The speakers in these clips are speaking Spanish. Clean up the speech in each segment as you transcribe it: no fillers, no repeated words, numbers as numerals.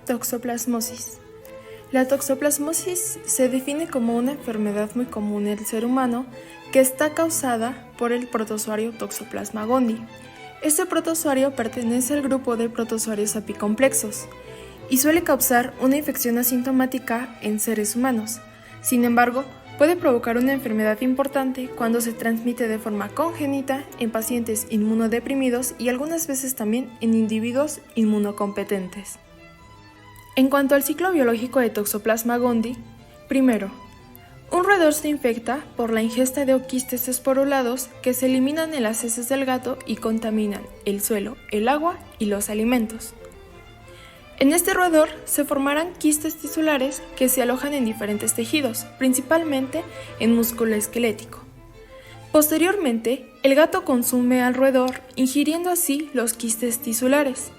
Toxoplasmosis. La toxoplasmosis se define como una enfermedad muy común en el ser humano que está causada por el protozoario Toxoplasma gondii. Este protozoario pertenece al grupo de protozoarios apicomplexos y suele causar una infección asintomática en seres humanos. Sin embargo, puede provocar una enfermedad importante cuando se transmite de forma congénita en pacientes inmunodeprimidos y algunas veces también en individuos inmunocompetentes. En cuanto al ciclo biológico de Toxoplasma gondii, primero, un roedor se infecta por la ingesta de oquistes esporulados que se eliminan en las heces del gato y contaminan el suelo, el agua y los alimentos. En este roedor se formarán quistes tisulares que se alojan en diferentes tejidos, principalmente en músculo esquelético. Posteriormente, el gato consume al roedor, ingiriendo así los quistes tisulares.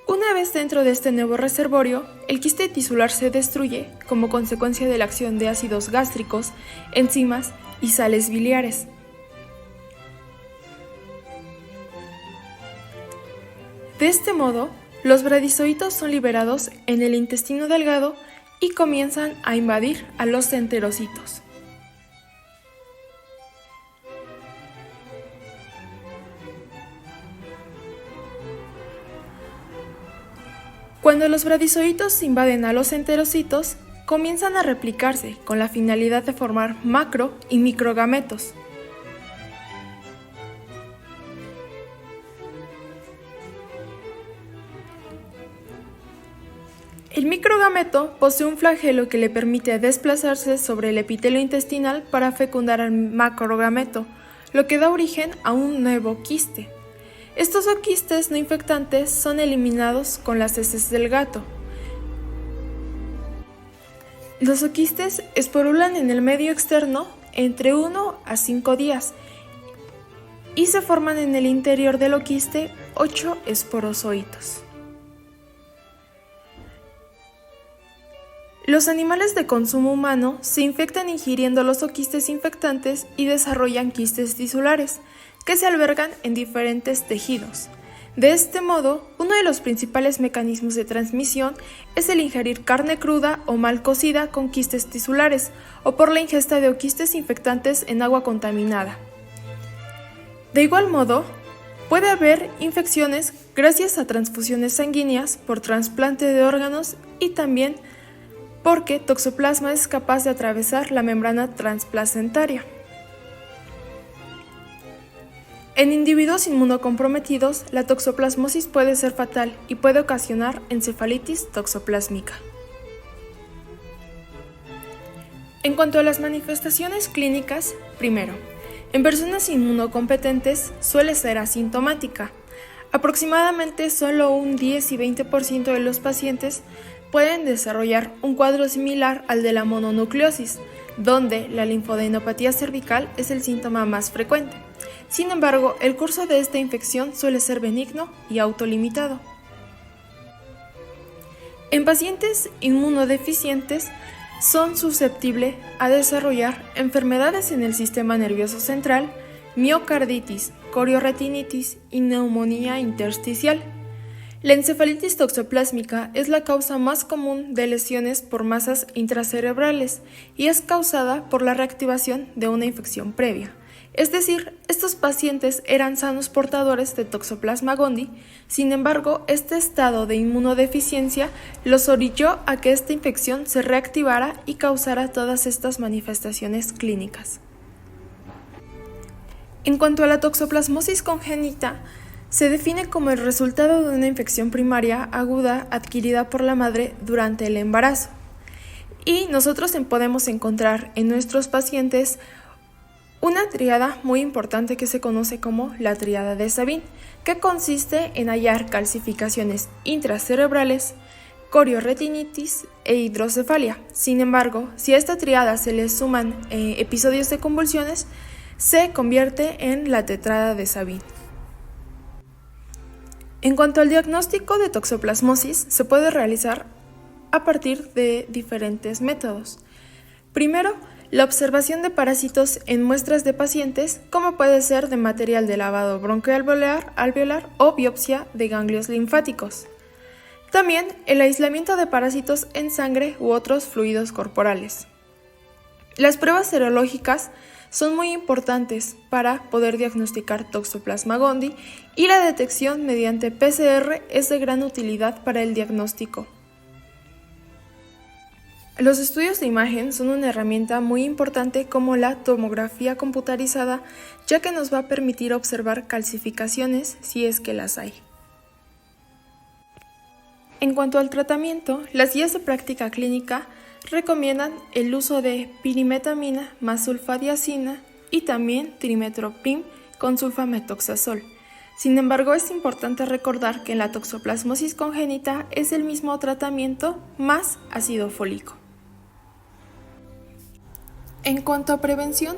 Una vez dentro de este nuevo reservorio, el quiste tisular se destruye como consecuencia de la acción de ácidos gástricos, enzimas y sales biliares. De este modo, los bradizoitos son liberados en el intestino delgado y comienzan a invadir a los enterocitos. Cuando los bradizoitos invaden a los enterocitos, comienzan a replicarse con la finalidad de formar macro y microgametos. El microgameto posee un flagelo que le permite desplazarse sobre el epitelio intestinal para fecundar al macrogameto, lo que da origen a un nuevo quiste. Estos oquistes no infectantes son eliminados con las heces del gato. Los oquistes esporulan en el medio externo entre 1 a 5 días y se forman en el interior del oquiste 8 esporozoitos. Los animales de consumo humano se infectan ingiriendo los oquistes infectantes y desarrollan quistes tisulares, que se albergan en diferentes tejidos. De este modo, uno de los principales mecanismos de transmisión es el ingerir carne cruda o mal cocida con quistes tisulares, o por la ingesta de oquistes infectantes en agua contaminada. De igual modo, puede haber infecciones gracias a transfusiones sanguíneas por trasplante de órganos y también porque Toxoplasma es capaz de atravesar la membrana transplacentaria. En individuos inmunocomprometidos, la toxoplasmosis puede ser fatal y puede ocasionar encefalitis toxoplásmica. En cuanto a las manifestaciones clínicas, primero, en personas inmunocompetentes suele ser asintomática. Aproximadamente solo un 10 y 20% de los pacientes pueden desarrollar un cuadro similar al de la mononucleosis, donde la linfadenopatía cervical es el síntoma más frecuente. Sin embargo, el curso de esta infección suele ser benigno y autolimitado. En pacientes inmunodeficientes son susceptibles a desarrollar enfermedades en el sistema nervioso central, miocarditis, corioretinitis y neumonía intersticial. La encefalitis toxoplásmica es la causa más común de lesiones por masas intracerebrales y es causada por la reactivación de una infección previa. Es decir, estos pacientes eran sanos portadores de Toxoplasma gondii, sin embargo, este estado de inmunodeficiencia los orilló a que esta infección se reactivara y causara todas estas manifestaciones clínicas. En cuanto a la toxoplasmosis congénita, se define como el resultado de una infección primaria aguda adquirida por la madre durante el embarazo. Y nosotros podemos encontrar en nuestros pacientes una tríada muy importante que se conoce como la tríada de Sabin, que consiste en hallar calcificaciones intracerebrales, corioretinitis e hidrocefalia. Sin embargo, si a esta tríada se le suman episodios de convulsiones, se convierte en la tetrada de Sabin. En cuanto al diagnóstico de toxoplasmosis, se puede realizar a partir de diferentes métodos. Primero, la observación de parásitos en muestras de pacientes, como puede ser de material de lavado broncoalveolar o biopsia de ganglios linfáticos. También el aislamiento de parásitos en sangre u otros fluidos corporales. Las pruebas serológicas son muy importantes para poder diagnosticar Toxoplasma gondii y la detección mediante PCR es de gran utilidad para el diagnóstico. Los estudios de imagen son una herramienta muy importante como la tomografía computarizada, ya que nos va a permitir observar calcificaciones si es que las hay. En cuanto al tratamiento, las guías de práctica clínica recomiendan el uso de pirimetamina más sulfadiazina y también trimetoprim con sulfametoxazol. Sin embargo, es importante recordar que en la toxoplasmosis congénita es el mismo tratamiento más ácido fólico. En cuanto a prevención,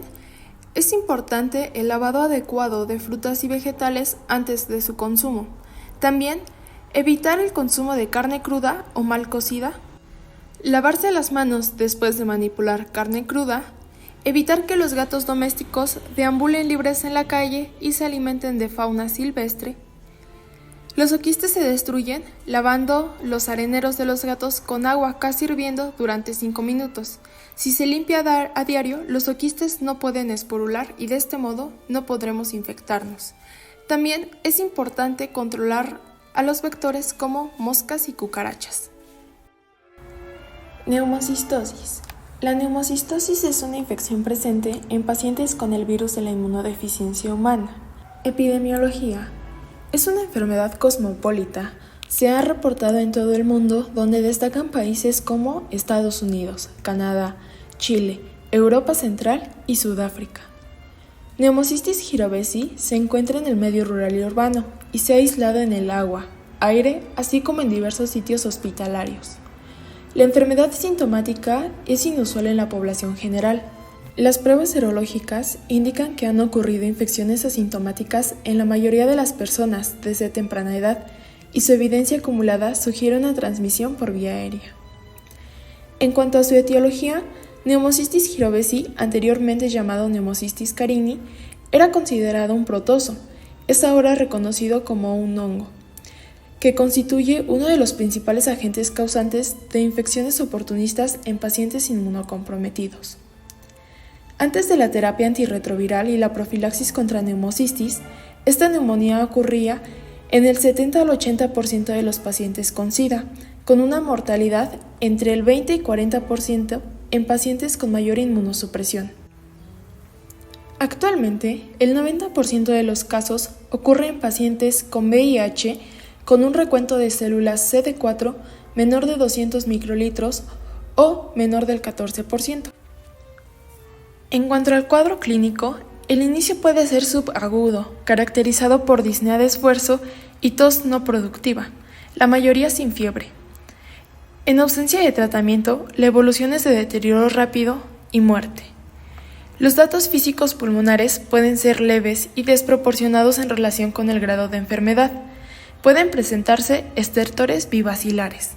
es importante el lavado adecuado de frutas y vegetales antes de su consumo. También evitar el consumo de carne cruda o mal cocida. Lavarse las manos después de manipular carne cruda. Evitar que los gatos domésticos deambulen libres en la calle y se alimenten de fauna silvestre. Los oquistes se destruyen lavando los areneros de los gatos con agua casi hirviendo durante 5 minutos. Si se limpia a diario, los oquistes no pueden esporular y de este modo no podremos infectarnos. También es importante controlar a los vectores como moscas y cucarachas. Neumocistosis. La neumocistosis es una infección presente en pacientes con el virus de la inmunodeficiencia humana. Epidemiología. Es una enfermedad cosmopolita. Se ha reportado en todo el mundo, donde destacan países como Estados Unidos, Canadá, Chile, Europa Central y Sudáfrica. Pneumocystis jirovecii se encuentra en el medio rural y urbano y se ha aislado en el agua, aire, así como en diversos sitios hospitalarios. La enfermedad sintomática es inusual en la población general. Las pruebas serológicas indican que han ocurrido infecciones asintomáticas en la mayoría de las personas desde temprana edad y su evidencia acumulada sugiere una transmisión por vía aérea. En cuanto a su etiología, Pneumocystis jirovecii, anteriormente llamado Pneumocystis carinii, era considerado un protozo. Es ahora reconocido como un hongo, que constituye uno de los principales agentes causantes de infecciones oportunistas en pacientes inmunocomprometidos. Antes de la terapia antirretroviral y la profilaxis contra neumocistis, esta neumonía ocurría en el 70 al 80% de los pacientes con SIDA, con una mortalidad entre el 20 y 40% en pacientes con mayor inmunosupresión. Actualmente, el 90% de los casos ocurre en pacientes con VIH con un recuento de células CD4 menor de 200 microlitros o menor del 14%. En cuanto al cuadro clínico, el inicio puede ser subagudo, caracterizado por disnea de esfuerzo y tos no productiva, la mayoría sin fiebre. En ausencia de tratamiento, la evolución es de deterioro rápido y muerte. Los datos físicos pulmonares pueden ser leves y desproporcionados en relación con el grado de enfermedad. Pueden presentarse estertores bibacilares.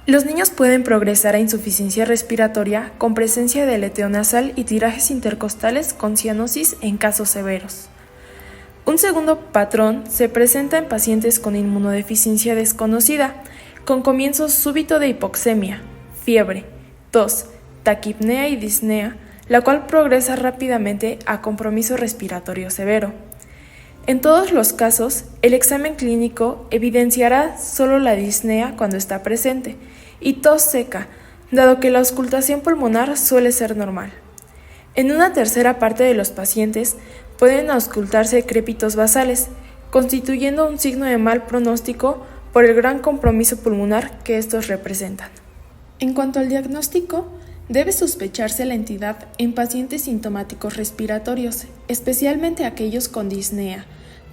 Los niños pueden progresar a insuficiencia respiratoria con presencia de aleteo nasal y tirajes intercostales con cianosis en casos severos. Un segundo patrón se presenta en pacientes con inmunodeficiencia desconocida, con comienzo súbito de hipoxemia, fiebre, tos, taquipnea y disnea, la cual progresa rápidamente a compromiso respiratorio severo. En todos los casos, el examen clínico evidenciará solo la disnea cuando está presente y tos seca, dado que la auscultación pulmonar suele ser normal. En una tercera parte de los pacientes pueden auscultarse crépitos basales, constituyendo un signo de mal pronóstico por el gran compromiso pulmonar que estos representan. En cuanto al diagnóstico, debe sospecharse la entidad en pacientes sintomáticos respiratorios, especialmente aquellos con disnea,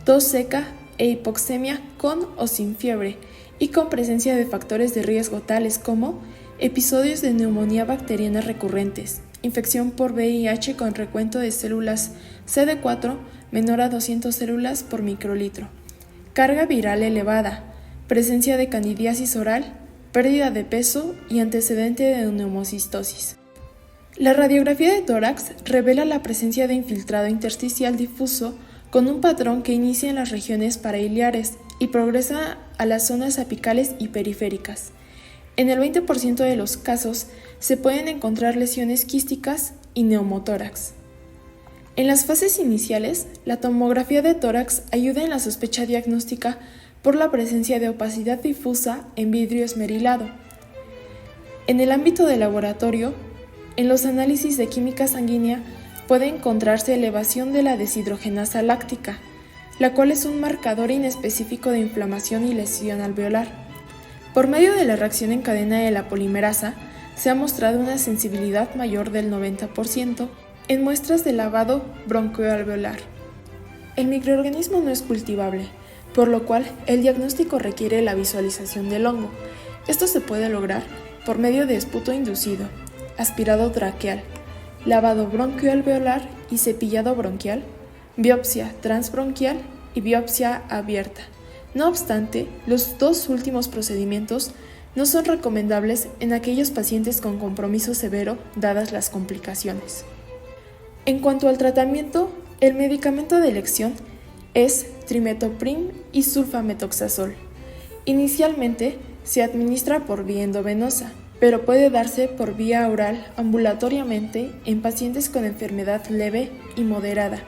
tos seca e hipoxemia con o sin fiebre y con presencia de factores de riesgo tales como episodios de neumonía bacteriana recurrentes, infección por VIH con recuento de células CD4 menor a 200 células por microlitro, carga viral elevada, presencia de candidiasis oral, pérdida de peso y antecedente de neumocistosis. La radiografía de tórax revela la presencia de infiltrado intersticial difuso con un patrón que inicia en las regiones parailiares y progresa a las zonas apicales y periféricas. En el 20% de los casos se pueden encontrar lesiones quísticas y neumotórax. En las fases iniciales, la tomografía de tórax ayuda en la sospecha diagnóstica por la presencia de opacidad difusa en vidrio esmerilado. En el ámbito del laboratorio, en los análisis de química sanguínea puede encontrarse elevación de la deshidrogenasa láctica, la cual es un marcador inespecífico de inflamación y lesión alveolar. Por medio de la reacción en cadena de la polimerasa, se ha mostrado una sensibilidad mayor del 90% en muestras de lavado broncoalveolar. El microorganismo no es cultivable, por lo cual el diagnóstico requiere la visualización del hongo. Esto se puede lograr por medio de esputo inducido, aspirado traqueal, lavado broncoalveolar y cepillado bronquial, biopsia transbronquial y biopsia abierta. No obstante, los dos últimos procedimientos no son recomendables en aquellos pacientes con compromiso severo dadas las complicaciones. En cuanto al tratamiento, el medicamento de elección es trimethoprim y sulfametoxazol. Inicialmente se administra por vía endovenosa, pero puede darse por vía oral ambulatoriamente en pacientes con enfermedad leve y moderada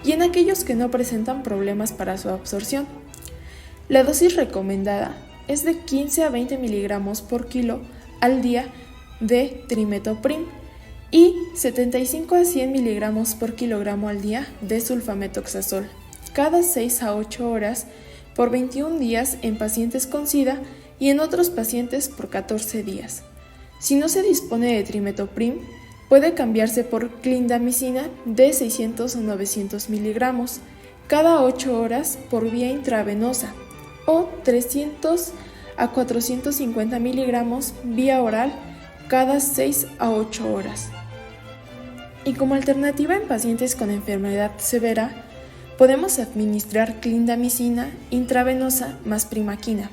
y en aquellos que no presentan problemas para su absorción. La dosis recomendada es de 15 a 20 miligramos por kilo al día de trimethoprim y 75 a 100 miligramos por kilogramo al día de sulfametoxazol, cada 6 a 8 horas por 21 días en pacientes con SIDA y en otros pacientes por 14 días. Si no se dispone de trimethoprim, puede cambiarse por clindamicina de 600 a 900 miligramos cada 8 horas por vía intravenosa o 300 a 450 miligramos vía oral cada 6 a 8 horas. Y como alternativa en pacientes con enfermedad severa, podemos administrar clindamicina intravenosa más primaquina,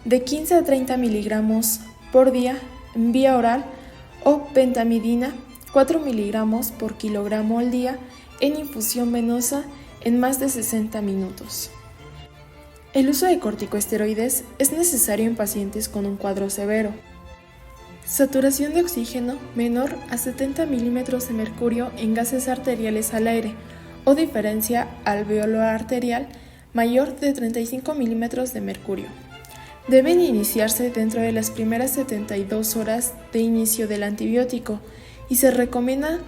de 15 a 30 miligramos por día en vía oral o pentamidina 4 miligramos por kilogramo al día en infusión venosa en más de 60 minutos. El uso de corticosteroides es necesario en pacientes con un cuadro severo. Saturación de oxígeno menor a 70 milímetros de mercurio en gases arteriales al aire o diferencia alveolo-arterial mayor de 35 milímetros de mercurio. Deben iniciarse dentro de las primeras 72 horas de inicio del antibiótico y se recomienda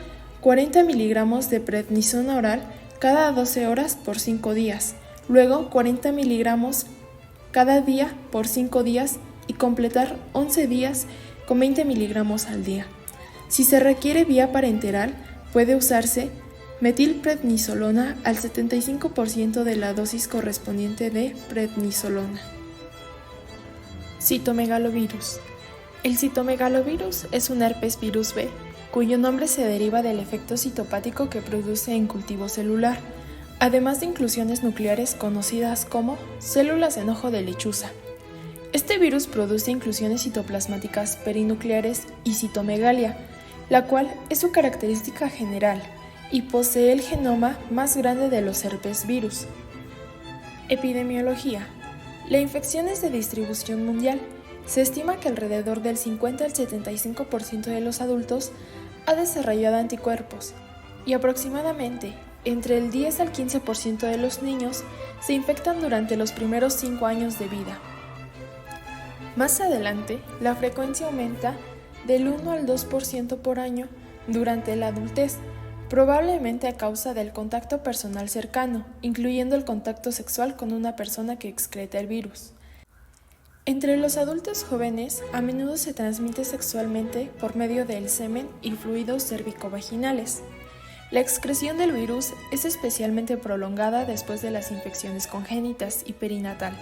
40 miligramos de prednisona oral cada 12 horas por 5 días, luego 40 miligramos cada día por 5 días y completar 11 días con 20 miligramos al día. Si se requiere vía parenteral, puede usarse metilprednisolona al 75% de la dosis correspondiente de prednisolona. Citomegalovirus. El citomegalovirus es un herpes virus B, cuyo nombre se deriva del efecto citopático que produce en cultivo celular, además de inclusiones nucleares conocidas como células en ojo de lechuza. Este virus produce inclusiones citoplasmáticas perinucleares y citomegalia, la cual es su característica general y posee el genoma más grande de los herpes virus. Epidemiología. La infección es de distribución mundial. Se estima que alrededor del 50 al 75% de los adultos ha desarrollado anticuerpos y aproximadamente entre el 10 al 15% de los niños se infectan durante los primeros 5 años de vida. Más adelante, la frecuencia aumenta del 1 al 2% por año durante la adultez, probablemente a causa del contacto personal cercano, incluyendo el contacto sexual con una persona que excreta el virus. Entre los adultos jóvenes, a menudo se transmite sexualmente por medio del semen y fluidos cervicovaginales. La excreción del virus es especialmente prolongada después de las infecciones congénitas y perinatal.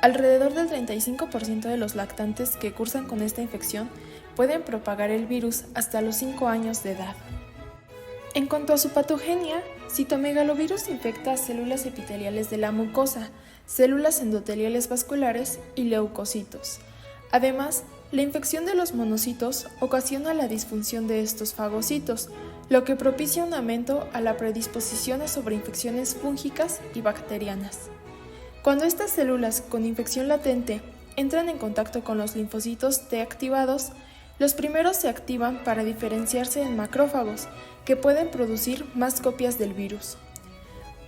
Alrededor del 35% de los lactantes que cursan con esta infección pueden propagar el virus hasta los 5 años de edad. En cuanto a su patogenia, citomegalovirus infecta células epiteliales de la mucosa, células endoteliales vasculares y leucocitos. Además, la infección de los monocitos ocasiona la disfunción de estos fagocitos, lo que propicia un aumento a la predisposición a sobreinfecciones fúngicas y bacterianas. Cuando estas células con infección latente entran en contacto con los linfocitos T activados, los primeros se activan para diferenciarse en macrófagos, que pueden producir más copias del virus.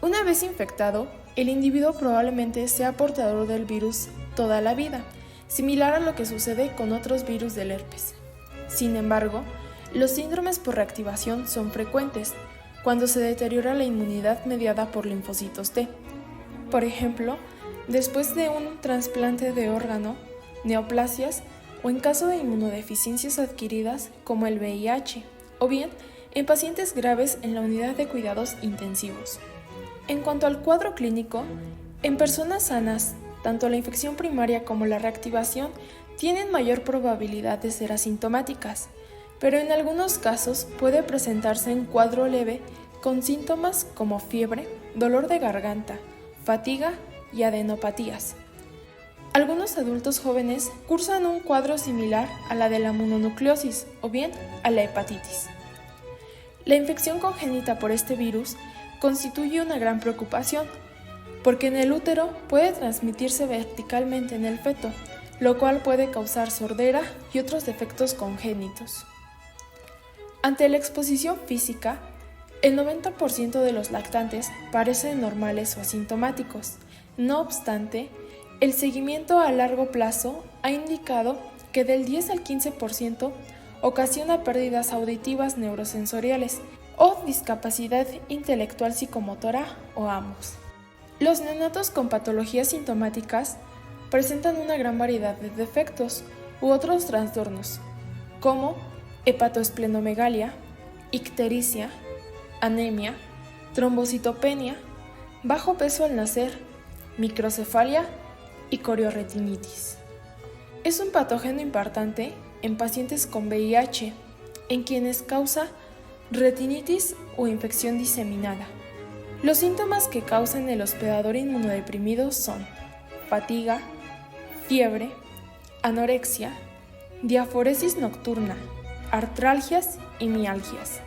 Una vez infectado, el individuo probablemente sea portador del virus toda la vida, similar a lo que sucede con otros virus del herpes. Sin embargo, los síndromes por reactivación son frecuentes cuando se deteriora la inmunidad mediada por linfocitos T. Por ejemplo, después de un trasplante de órgano, neoplasias o en caso de inmunodeficiencias adquiridas como el VIH, o bien en pacientes graves en la unidad de cuidados intensivos. En cuanto al cuadro clínico, en personas sanas, tanto la infección primaria como la reactivación tienen mayor probabilidad de ser asintomáticas, pero en algunos casos puede presentarse en cuadro leve con síntomas como fiebre, dolor de garganta, fatiga y adenopatías. Algunos adultos jóvenes cursan un cuadro similar a la de la mononucleosis o bien a la hepatitis. La infección congénita por este virus constituye una gran preocupación, porque en el útero puede transmitirse verticalmente en el feto, lo cual puede causar sordera y otros defectos congénitos. Ante la exposición física, el 90% de los lactantes parecen normales o asintomáticos. No obstante, el seguimiento a largo plazo ha indicado que del 10 al 15% ocasiona pérdidas auditivas neurosensoriales o discapacidad intelectual psicomotora o ambos. Los neonatos con patologías sintomáticas presentan una gran variedad de defectos u otros trastornos, como hepatoesplenomegalia, ictericia, anemia, trombocitopenia, bajo peso al nacer, microcefalia y corioretinitis. Es un patógeno importante en pacientes con VIH, en quienes causa retinitis o infección diseminada. Los síntomas que causan el hospedador inmunodeprimido son fatiga, fiebre, anorexia, diaforesis nocturna, artralgias y mialgias.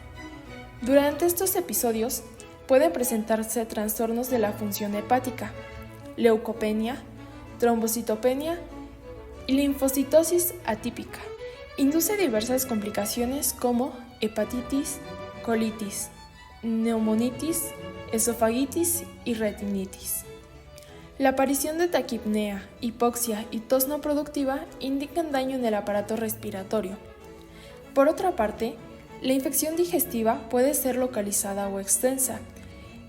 Durante estos episodios pueden presentarse trastornos de la función hepática, leucopenia, trombocitopenia y linfocitosis atípica. Induce diversas complicaciones como hepatitis, colitis, neumonitis, esofagitis y retinitis. La aparición de taquipnea, hipoxia y tos no productiva indican daño en el aparato respiratorio. Por otra parte, la infección digestiva puede ser localizada o extensa.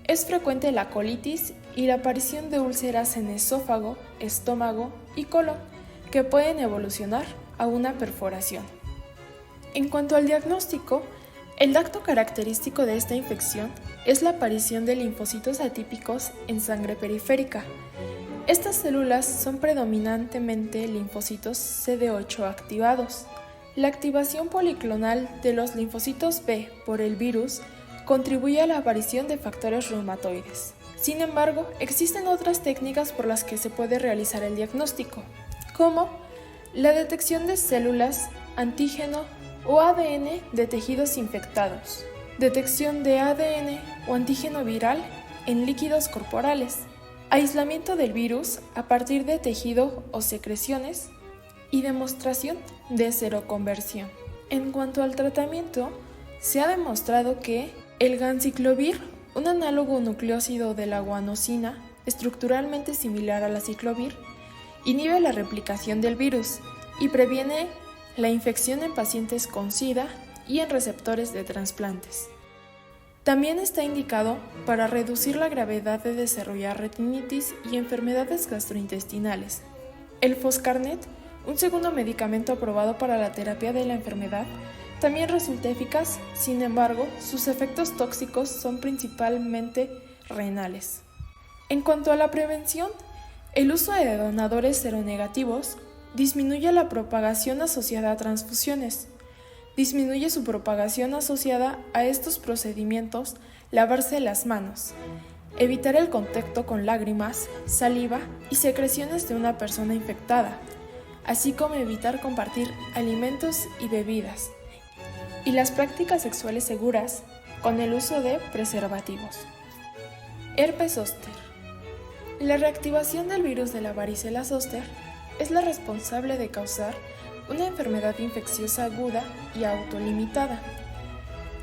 Es frecuente la colitis y la aparición de úlceras en esófago, estómago y colon, que pueden evolucionar a una perforación. En cuanto al diagnóstico, el dato característico de esta infección es la aparición de linfocitos atípicos en sangre periférica. Estas células son predominantemente linfocitos CD8 activados. La activación policlonal de los linfocitos B por el virus contribuye a la aparición de factores reumatoides. Sin embargo, existen otras técnicas por las que se puede realizar el diagnóstico, como la detección de células, antígeno o ADN de tejidos infectados, detección de ADN o antígeno viral en líquidos corporales, aislamiento del virus a partir de tejido o secreciones y demostración de seroconversión. En cuanto al tratamiento, se ha demostrado que el ganciclovir, un análogo nucleósido de la guanosina, estructuralmente similar a la ciclovir, inhibe la replicación del virus y previene la infección en pacientes con SIDA y en receptores de trasplantes. También está indicado para reducir la gravedad de desarrollar retinitis y enfermedades gastrointestinales. El Foscarnet, un segundo medicamento aprobado para la terapia de la enfermedad, también resulta eficaz. Sin embargo, sus efectos tóxicos son principalmente renales. En cuanto a la prevención, el uso de donadores seronegativos disminuye la propagación asociada a transfusiones. Disminuye su propagación asociada a estos procedimientos, lavarse las manos, evitar el contacto con lágrimas, saliva y secreciones de una persona infectada, así como evitar compartir alimentos y bebidas. Y las prácticas sexuales seguras con el uso de preservativos. Herpes zóster. La reactivación del virus de la varicela zóster es la responsable de causar una enfermedad infecciosa aguda y autolimitada.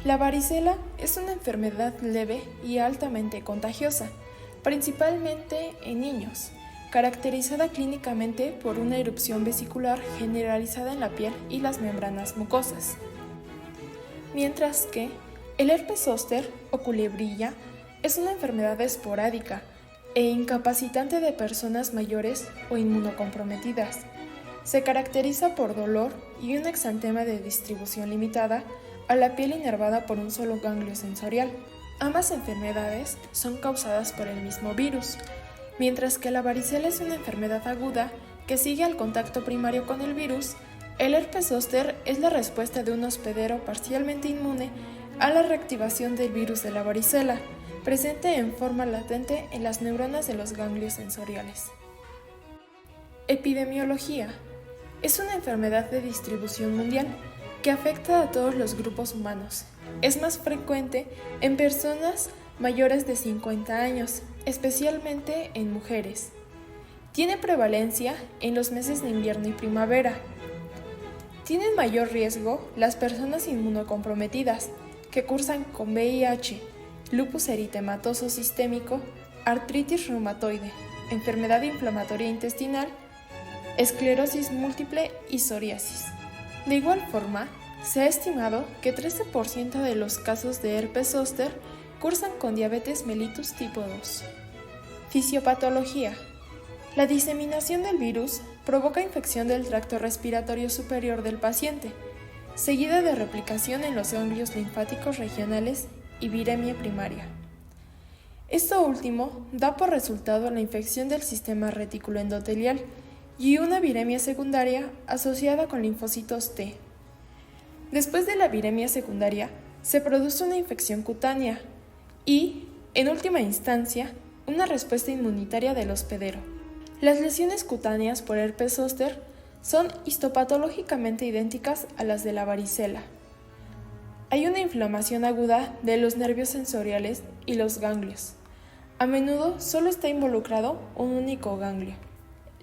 La varicela es una enfermedad leve y altamente contagiosa, principalmente en niños, caracterizada clínicamente por una erupción vesicular generalizada en la piel y las membranas mucosas. Mientras que el herpes zóster o culebrilla es una enfermedad esporádica e incapacitante de personas mayores o inmunocomprometidas. Se caracteriza por dolor y un exantema de distribución limitada a la piel inervada por un solo ganglio sensorial. Ambas enfermedades son causadas por el mismo virus, mientras que la varicela es una enfermedad aguda que sigue al contacto primario con el virus. El herpes zóster es la respuesta de un hospedero parcialmente inmune a la reactivación del virus de la varicela, presente en forma latente en las neuronas de los ganglios sensoriales. Epidemiología. Es una enfermedad de distribución mundial que afecta a todos los grupos humanos. Es más frecuente en personas mayores de 50 años, especialmente en mujeres. Tiene prevalencia en los meses de invierno y primavera. Tienen mayor riesgo las personas inmunocomprometidas que cursan con VIH, lupus eritematoso sistémico, artritis reumatoide, enfermedad inflamatoria intestinal, esclerosis múltiple y psoriasis. De igual forma, se ha estimado que 13% de los casos de herpes zóster cursan con diabetes mellitus tipo 2. Fisiopatología. La diseminación del virus provoca infección del tracto respiratorio superior del paciente, seguida de replicación en los ganglios linfáticos regionales y viremia primaria. Esto último da por resultado la infección del sistema reticuloendotelial y una viremia secundaria asociada con linfocitos T. Después de la viremia secundaria, se produce una infección cutánea y, en última instancia, una respuesta inmunitaria del hospedero. Las lesiones cutáneas por herpes zóster son histopatológicamente idénticas a las de la varicela. Hay una inflamación aguda de los nervios sensoriales y los ganglios. A menudo solo está involucrado un único ganglio.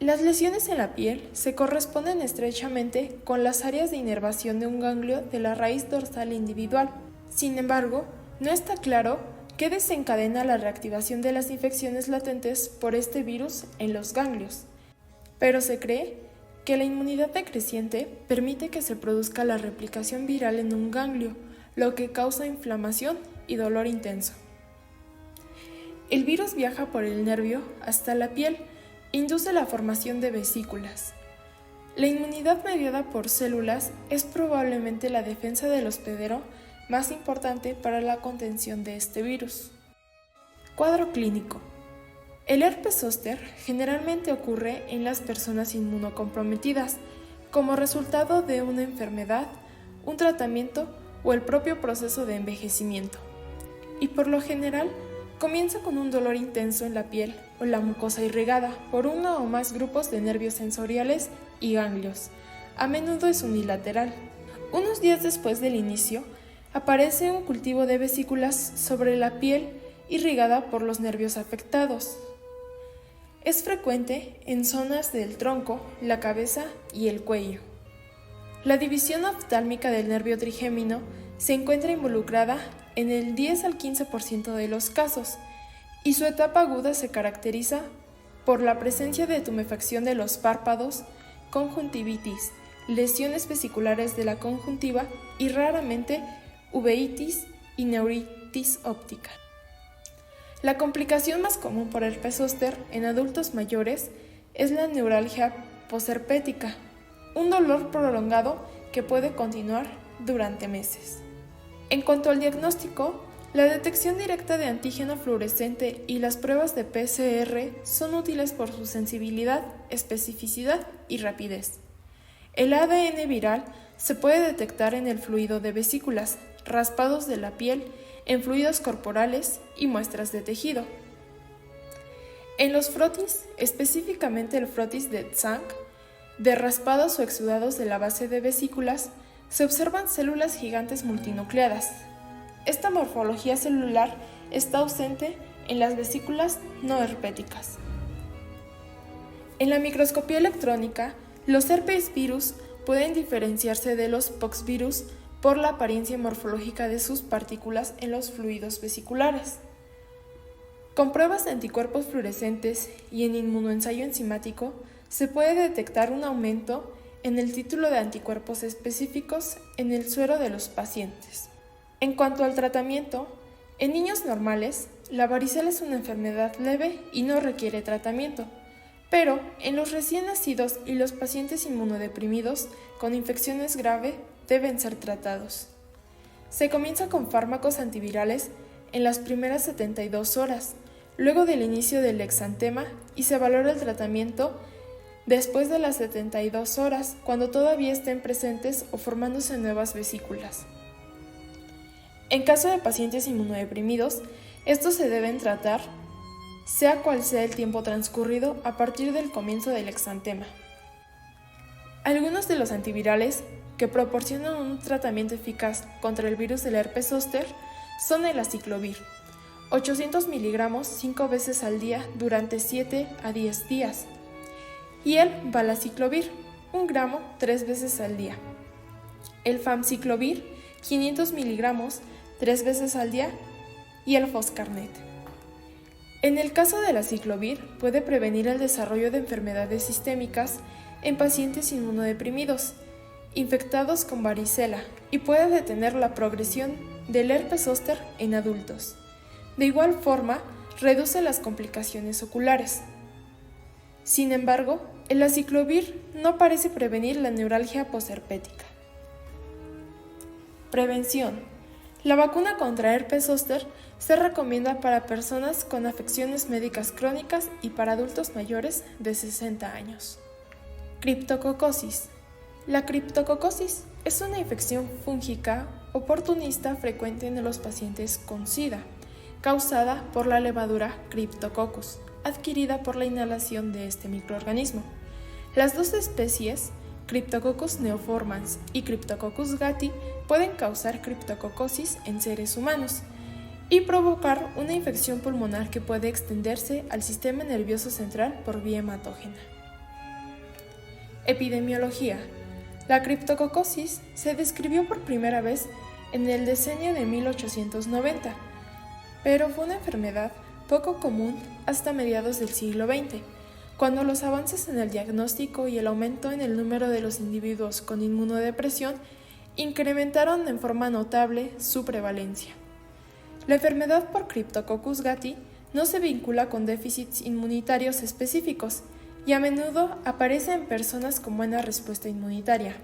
Las lesiones en la piel se corresponden estrechamente con las áreas de inervación de un ganglio de la raíz dorsal individual. Sin embargo, no está claro qué desencadena la reactivación de las infecciones latentes por este virus en los ganglios, pero se cree que la inmunidad decreciente permite que se produzca la replicación viral en un ganglio, lo que causa inflamación y dolor intenso. El virus viaja por el nervio hasta la piel, induce la formación de vesículas. La inmunidad mediada por células es probablemente la defensa del hospedero más importante para la contención de este virus. Cuadro clínico. El herpes zóster generalmente ocurre en las personas inmunocomprometidas como resultado de una enfermedad, un tratamiento o el propio proceso de envejecimiento. Y por lo general, comienza con un dolor intenso en la piel o la mucosa irrigada por uno o más grupos de nervios sensoriales y ganglios. A menudo es unilateral. Unos días después del inicio, aparece un cultivo de vesículas sobre la piel irrigada por los nervios afectados. Es frecuente en zonas del tronco, la cabeza y el cuello. La división oftálmica del nervio trigémino se encuentra involucrada en el 10 al 15% de los casos, y su etapa aguda se caracteriza por la presencia de tumefacción de los párpados, conjuntivitis, lesiones vesiculares de la conjuntiva y raramente uveitis y neuritis óptica. La complicación más común por herpes zóster en adultos mayores es la neuralgia posherpética, un dolor prolongado que puede continuar durante meses. En cuanto al diagnóstico, la detección directa de antígeno fluorescente y las pruebas de PCR son útiles por su sensibilidad, especificidad y rapidez. El ADN viral se puede detectar en el fluido de vesículas, raspados de la piel, en fluidos corporales y muestras de tejido. En los frotis, específicamente el frotis de Tzanck, de raspados o exudados de la base de vesículas, se observan células gigantes multinucleadas. Esta morfología celular está ausente en las vesículas no herpéticas. En la microscopía electrónica, los herpesvirus pueden diferenciarse de los poxvirus por la apariencia morfológica de sus partículas en los fluidos vesiculares. Con pruebas de anticuerpos fluorescentes y en inmunoensayo enzimático, se puede detectar un aumento en el título de anticuerpos específicos en el suero de los pacientes. En cuanto al tratamiento, en niños normales, la varicela es una enfermedad leve y no requiere tratamiento, pero en los recién nacidos y los pacientes inmunodeprimidos con infecciones graves deben ser tratados. Se comienza con fármacos antivirales en las primeras 72 horas, luego del inicio del exantema, y se valora el tratamiento después de las 72 horas, cuando todavía estén presentes o formándose nuevas vesículas. En caso de pacientes inmunodeprimidos, estos se deben tratar, sea cual sea el tiempo transcurrido a partir del comienzo del exantema. Algunos de los antivirales que proporcionan un tratamiento eficaz contra el virus del herpes zóster son el aciclovir, 800 miligramos 5 veces al día durante 7 a 10 días, y el valaciclovir, 1 gramo 3 veces al día. El famciclovir, 500 miligramos 3 veces al día, y el foscarnet. En el caso del aciclovir, puede prevenir el desarrollo de enfermedades sistémicas en pacientes inmunodeprimidos, infectados con varicela, y puede detener la progresión del herpes zóster en adultos. De igual forma, reduce las complicaciones oculares. Sin embargo, el aciclovir no parece prevenir la neuralgia posherpética. Prevención. La vacuna contra herpes zóster se recomienda para personas con afecciones médicas crónicas y para adultos mayores de 60 años. Criptococosis. La criptococosis es una infección fúngica oportunista frecuente en los pacientes con SIDA, causada por la levadura Cryptococcus, adquirida por la inhalación de este microorganismo. Las dos especies, Cryptococcus neoformans y Cryptococcus gattii, pueden causar criptococosis en seres humanos y provocar una infección pulmonar que puede extenderse al sistema nervioso central por vía hematógena. Epidemiología. La criptococosis se describió por primera vez en el decenio de 1890, pero fue una enfermedad poco común hasta mediados del siglo XX, cuando los avances en el diagnóstico y el aumento en el número de los individuos con inmunodepresión incrementaron en forma notable su prevalencia. La enfermedad por Cryptococcus gattii no se vincula con déficits inmunitarios específicos y a menudo aparece en personas con buena respuesta inmunitaria.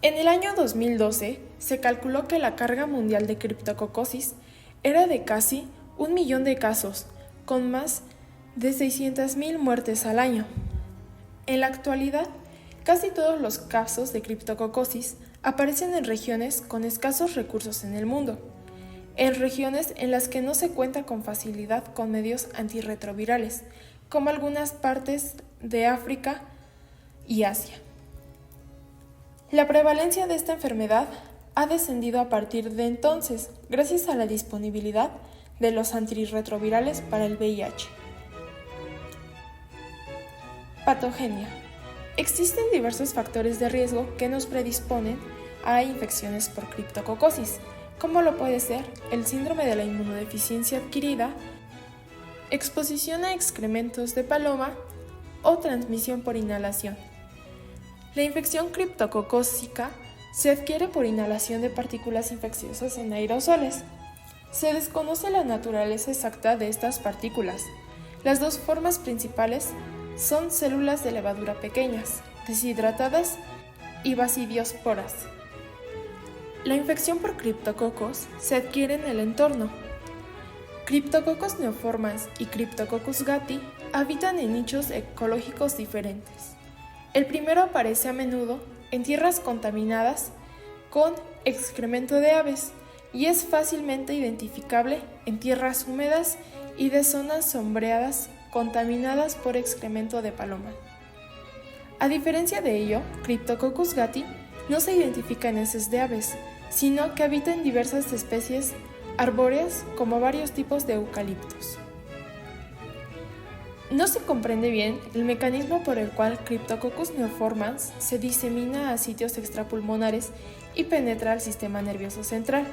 En el año 2012 se calculó que la carga mundial de criptococosis era de casi 1 millón de casos, con más de 600,000 muertes al año. En la actualidad, casi todos los casos de criptococosis aparecen en regiones con escasos recursos en el mundo, en regiones en las que no se cuenta con facilidad con medios antirretrovirales, como algunas partes de África y Asia. La prevalencia de esta enfermedad ha descendido a partir de entonces, gracias a la disponibilidad de los antirretrovirales para el VIH. Patogenia. Existen diversos factores de riesgo que nos predisponen a infecciones por criptococosis, como lo puede ser el síndrome de la inmunodeficiencia adquirida, exposición a excrementos de paloma o transmisión por inhalación. La infección criptococócica se adquiere por inhalación de partículas infecciosas en aerosoles. Se desconoce la naturaleza exacta de estas partículas. Las dos formas principales son células de levadura pequeñas, deshidratadas y basidiosporas. La infección por criptococos se adquiere en el entorno. Cryptococcus neoformans y Cryptococcus gattii habitan en nichos ecológicos diferentes. El primero aparece a menudo en tierras contaminadas con excremento de aves y es fácilmente identificable en tierras húmedas y de zonas sombreadas contaminadas por excremento de paloma. A diferencia de ello, Cryptococcus gattii no se identifica en heces de aves, sino que habita en diversas especies arbóreas como varios tipos de eucaliptos. No se comprende bien el mecanismo por el cual Cryptococcus neoformans se disemina a sitios extrapulmonares y penetra al sistema nervioso central.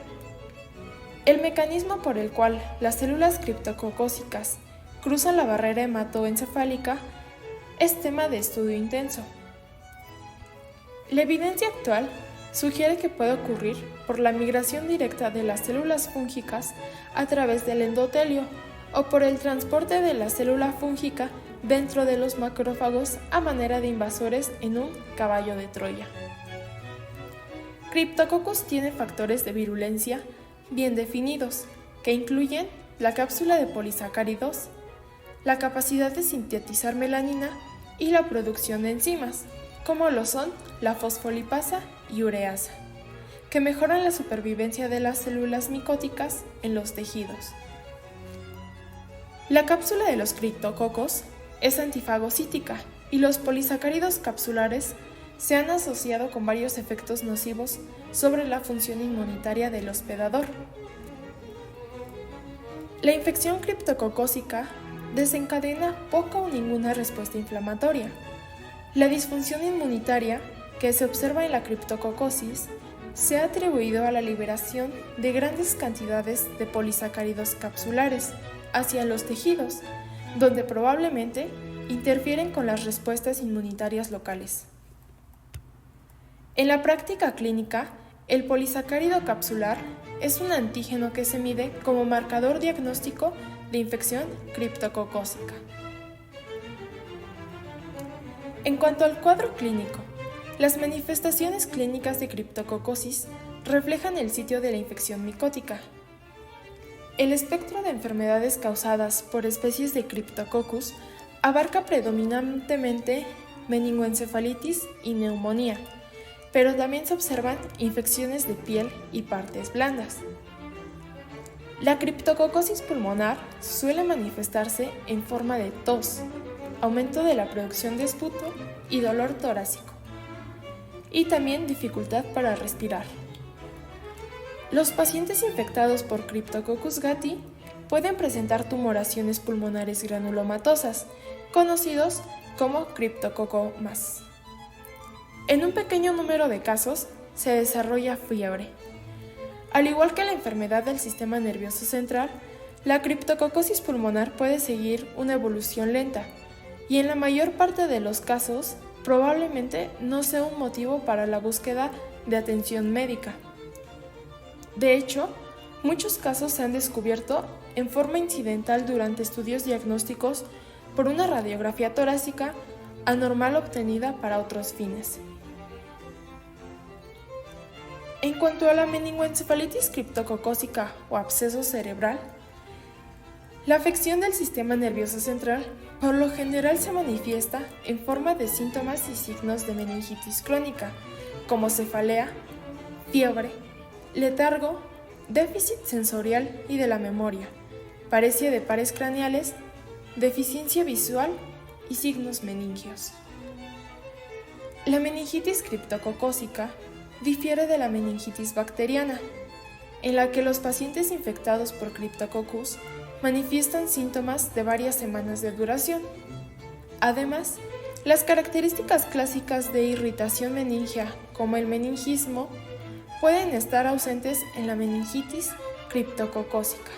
El mecanismo por el cual las células criptococósicas cruzan la barrera hematoencefálica es tema de estudio intenso. La evidencia actual sugiere que puede ocurrir por la migración directa de las células fúngicas a través del endotelio o por el transporte de la célula fúngica dentro de los macrófagos a manera de invasores en un caballo de Troya. Cryptococcus tiene factores de virulencia bien definidos, que incluyen la cápsula de polisacáridos, la capacidad de sintetizar melanina y la producción de enzimas, como lo son la fosfolipasa y ureasa, que mejoran la supervivencia de las células micóticas en los tejidos. La cápsula de los criptococos es antifagocítica y los polisacáridos capsulares se han asociado con varios efectos nocivos sobre la función inmunitaria del hospedador. La infección criptococósica desencadena poca o ninguna respuesta inflamatoria. La disfunción inmunitaria que se observa en la criptococosis se ha atribuido a la liberación de grandes cantidades de polisacáridos capsulares hacia los tejidos, donde probablemente interfieren con las respuestas inmunitarias locales. En la práctica clínica, el polisacárido capsular es un antígeno que se mide como marcador diagnóstico de infección criptococósica. En cuanto al cuadro clínico, las manifestaciones clínicas de criptococosis reflejan el sitio de la infección micótica. El espectro de enfermedades causadas por especies de Cryptococcus abarca predominantemente meningoencefalitis y neumonía, pero también se observan infecciones de piel y partes blandas. La criptococosis pulmonar suele manifestarse en forma de tos, aumento de la producción de esputo y dolor torácico, y también dificultad para respirar. Los pacientes infectados por Cryptococcus gattii pueden presentar tumoraciones pulmonares granulomatosas, conocidos como criptococomas. En un pequeño número de casos se desarrolla fiebre. Al igual que la enfermedad del sistema nervioso central, la criptococosis pulmonar puede seguir una evolución lenta y en la mayor parte de los casos probablemente no sea un motivo para la búsqueda de atención médica. De hecho, muchos casos se han descubierto en forma incidental durante estudios diagnósticos por una radiografía torácica anormal obtenida para otros fines. En cuanto a la meningoencefalitis criptococósica o absceso cerebral, la afección del sistema nervioso central por lo general se manifiesta en forma de síntomas y signos de meningitis crónica, como cefalea, fiebre, letargo, déficit sensorial y de la memoria, paresia de pares craneales, deficiencia visual y signos meningios. La meningitis criptococósica difiere de la meningitis bacteriana, en la que los pacientes infectados por Cryptococcus manifiestan síntomas de varias semanas de duración. Además, las características clásicas de irritación meningia, como el meningismo, pueden estar ausentes en la meningitis criptococósica.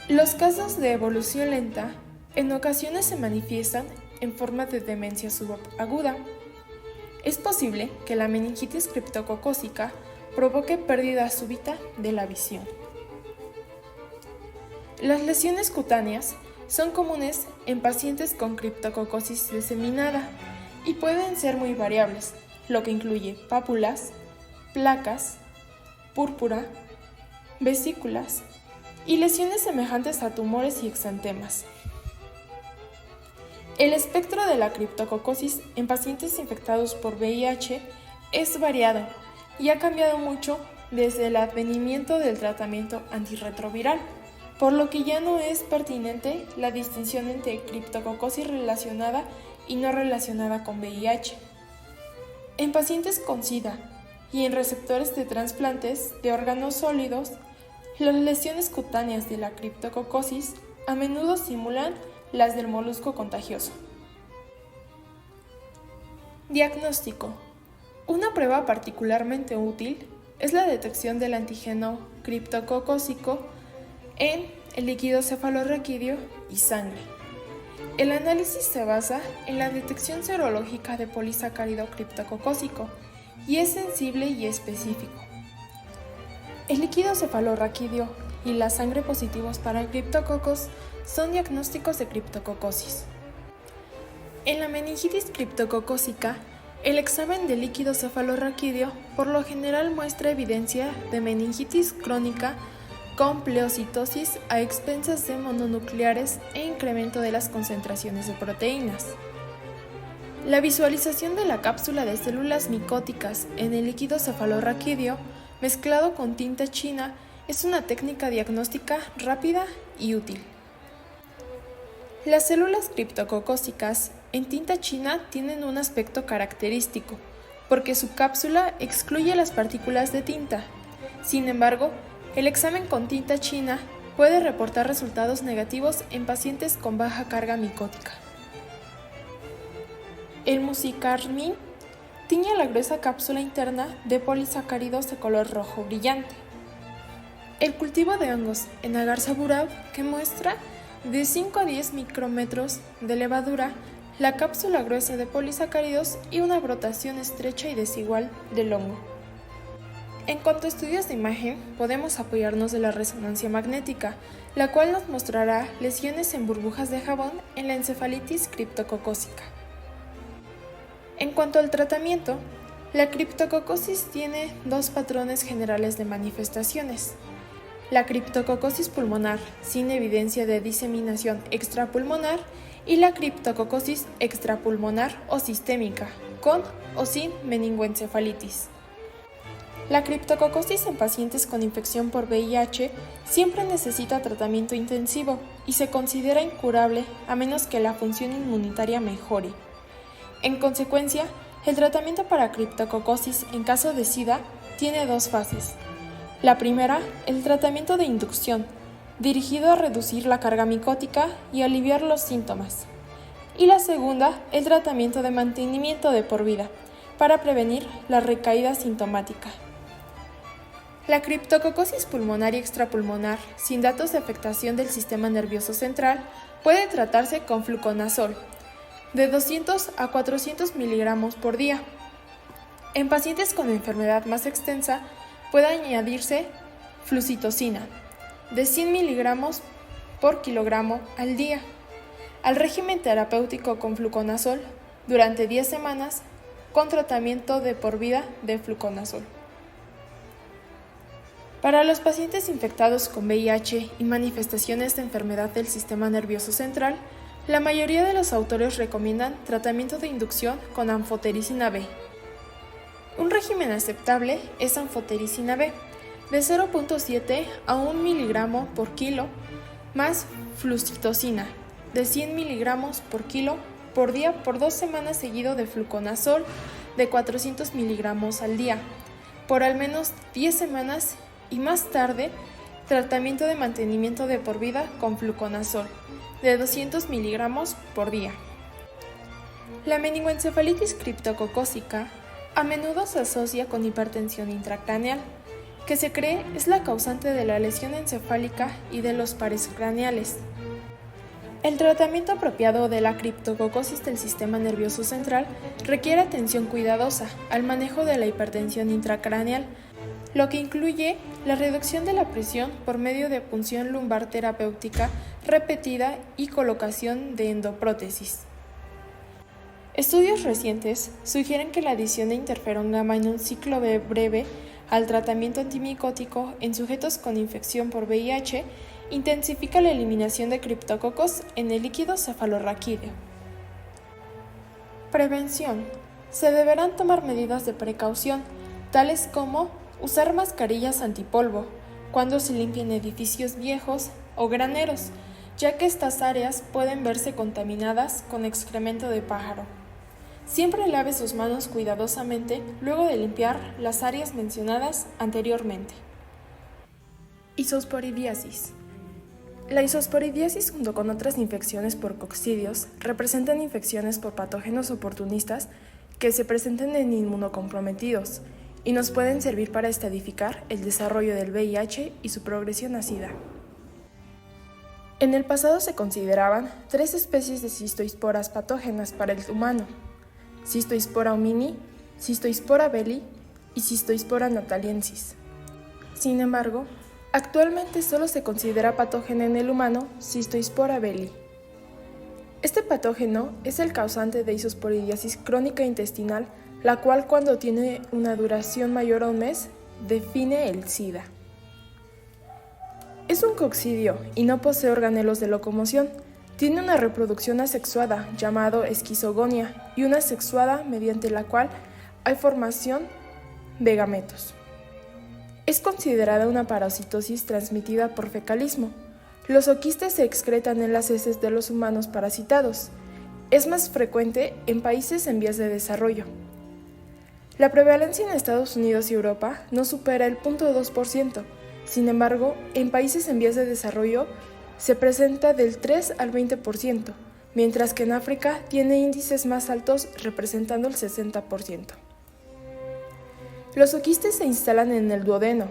Los casos de evolución lenta en ocasiones se manifiestan en forma de demencia subaguda. Es posible que la meningitis criptococósica provoque pérdida súbita de la visión. Las lesiones cutáneas son comunes en pacientes con criptococosis diseminada y pueden ser muy variables, lo que incluye pápulas, placas, púrpura, vesículas y lesiones semejantes a tumores y exantemas. El espectro de la criptococosis en pacientes infectados por VIH es variado y ha cambiado mucho desde el advenimiento del tratamiento antirretroviral, por lo que ya no es pertinente la distinción entre criptococosis relacionada y no relacionada con VIH. En pacientes con SIDA y en receptores de trasplantes de órganos sólidos, las lesiones cutáneas de la criptococosis a menudo simulan las del molusco contagioso. Diagnóstico. Una prueba particularmente útil es la detección del antígeno criptococósico en el líquido cefalorraquídeo y sangre. El análisis se basa en la detección serológica de polisacárido criptococósico y es sensible y específico. El líquido cefalorraquídeo y la sangre positivos para criptococos son diagnósticos de criptococosis. En la meningitis criptococósica, el examen del líquido cefalorraquídeo por lo general muestra evidencia de meningitis crónica con pleocitosis a expensas de mononucleares e incremento de las concentraciones de proteínas. La visualización de la cápsula de células micóticas en el líquido cefalorraquídeo mezclado con tinta china es una técnica diagnóstica rápida y útil. Las células criptococósicas en tinta china tienen un aspecto característico, porque su cápsula excluye las partículas de tinta. Sin embargo, el examen con tinta china puede reportar resultados negativos en pacientes con baja carga micótica. El musicarmín tiñe la gruesa cápsula interna de polisacáridos de color rojo brillante. El cultivo de hongos en agar saburao, que muestra de 5 a 10 micrómetros de levadura, la cápsula gruesa de polisacáridos y una brotación estrecha y desigual del hongo. En cuanto a estudios de imagen, podemos apoyarnos de la resonancia magnética, la cual nos mostrará lesiones en burbujas de jabón en la encefalitis criptococósica. En cuanto al tratamiento, la criptococosis tiene dos patrones generales de manifestaciones. La criptococosis pulmonar, sin evidencia de diseminación extrapulmonar, y la criptococosis extrapulmonar o sistémica, con o sin meningoencefalitis. La criptococosis en pacientes con infección por VIH siempre necesita tratamiento intensivo y se considera incurable a menos que la función inmunitaria mejore. En consecuencia, el tratamiento para criptococosis en caso de SIDA tiene dos fases. La primera, el tratamiento de inducción, dirigido a reducir la carga micótica y aliviar los síntomas. Y la segunda, el tratamiento de mantenimiento de por vida, para prevenir la recaída sintomática. La criptococosis pulmonar y extrapulmonar, sin datos de afectación del sistema nervioso central, puede tratarse con fluconazol, de 200 a 400 miligramos por día. En pacientes con enfermedad más extensa, puede añadirse flucitocina, de 100 miligramos por kilogramo al día, al régimen terapéutico con fluconazol durante 10 semanas con tratamiento de por vida de fluconazol. Para los pacientes infectados con VIH y manifestaciones de enfermedad del sistema nervioso central, la mayoría de los autores recomiendan tratamiento de inducción con anfotericina B. Un régimen aceptable es anfotericina B, de 0.7 a 1 miligramo por kilo, más flucitocina, de 100 miligramos por kilo por día por 2 semanas seguido de fluconazol, de 400 miligramos al día, por al menos 10 semanas y más tarde, tratamiento de mantenimiento de por vida con fluconazol, de 200 miligramos por día. La meningoencefalitis criptococósica a menudo se asocia con hipertensión intracraneal, que se cree es la causante de la lesión encefálica y de los pares craneales. El tratamiento apropiado de la criptococosis del sistema nervioso central requiere atención cuidadosa al manejo de la hipertensión intracraneal, lo que incluye la reducción de la presión por medio de punción lumbar terapéutica repetida y colocación de endoprótesis. Estudios recientes sugieren que la adición de interferón gamma en un ciclo breve al tratamiento antimicótico en sujetos con infección por VIH intensifica la eliminación de criptococos en el líquido cefalorraquídeo. Prevención. Se deberán tomar medidas de precaución, tales como usar mascarillas antipolvo cuando se limpien edificios viejos o graneros, ya que estas áreas pueden verse contaminadas con excremento de pájaro. Siempre lave sus manos cuidadosamente luego de limpiar las áreas mencionadas anteriormente. Isosporidiasis. La isosporidiasis, junto con otras infecciones por coccidios, representan infecciones por patógenos oportunistas que se presentan en inmunocomprometidos y nos pueden servir para estadificar el desarrollo del VIH y su progresión a SIDA. En el pasado se consideraban 3 especies de cistoesporas patógenas para el humano: Cystospora homini, Cystospora belli y Cystospora nataliensis. Sin embargo, actualmente solo se considera patógena en el humano Cystospora belli. Este patógeno es el causante de isosporidiasis crónica intestinal, la cual, cuando tiene una duración mayor a un mes, define el SIDA. Es un coccidio y no posee organelos de locomoción. Tiene una reproducción asexuada, llamado esquizogonia, y una sexuada, mediante la cual hay formación de gametos. Es considerada una parasitosis transmitida por fecalismo. Los oquistes se excretan en las heces de los humanos parasitados. Es más frecuente en países en vías de desarrollo. La prevalencia en Estados Unidos y Europa no supera el 0.2%. Sin embargo, en países en vías de desarrollo se presenta del 3 al 20%, mientras que en África tiene índices más altos, representando el 60%. Los oquistes se instalan en el duodeno,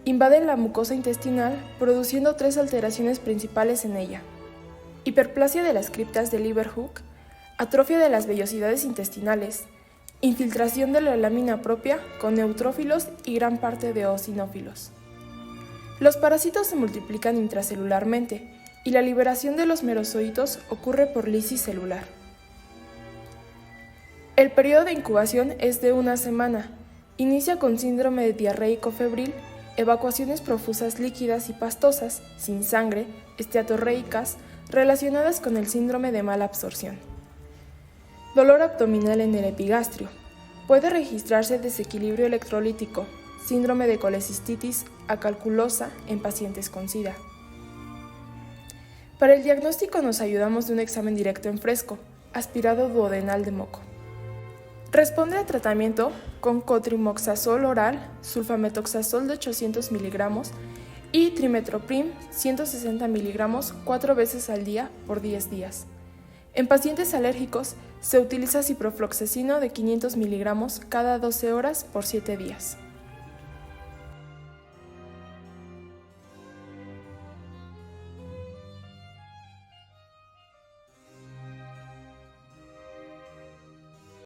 invaden la mucosa intestinal, produciendo 3 alteraciones principales en ella: hiperplasia de las criptas de Leeuwenhoek, atrofia de las vellosidades intestinales, infiltración de la lámina propia con neutrófilos y gran parte de eosinófilos. Los parásitos se multiplican intracelularmente y la liberación de los merozoitos ocurre por lisis celular. El periodo de incubación es de 1 semana. Inicia con síndrome diarreico febril, evacuaciones profusas líquidas y pastosas, sin sangre, esteatorreicas, relacionadas con el síndrome de mala absorción. Dolor abdominal en el epigastrio. Puede registrarse desequilibrio electrolítico, síndrome de colecistitis acalculosa en pacientes con SIDA. Para el diagnóstico nos ayudamos de un examen directo en fresco, aspirado duodenal de moco. Responde a tratamiento con cotrimoxazol oral, sulfametoxazol de 800 mg y trimetoprim 160 mg 4 veces al día por 10 días. En pacientes alérgicos se utiliza ciprofloxacino de 500 mg cada 12 horas por 7 días.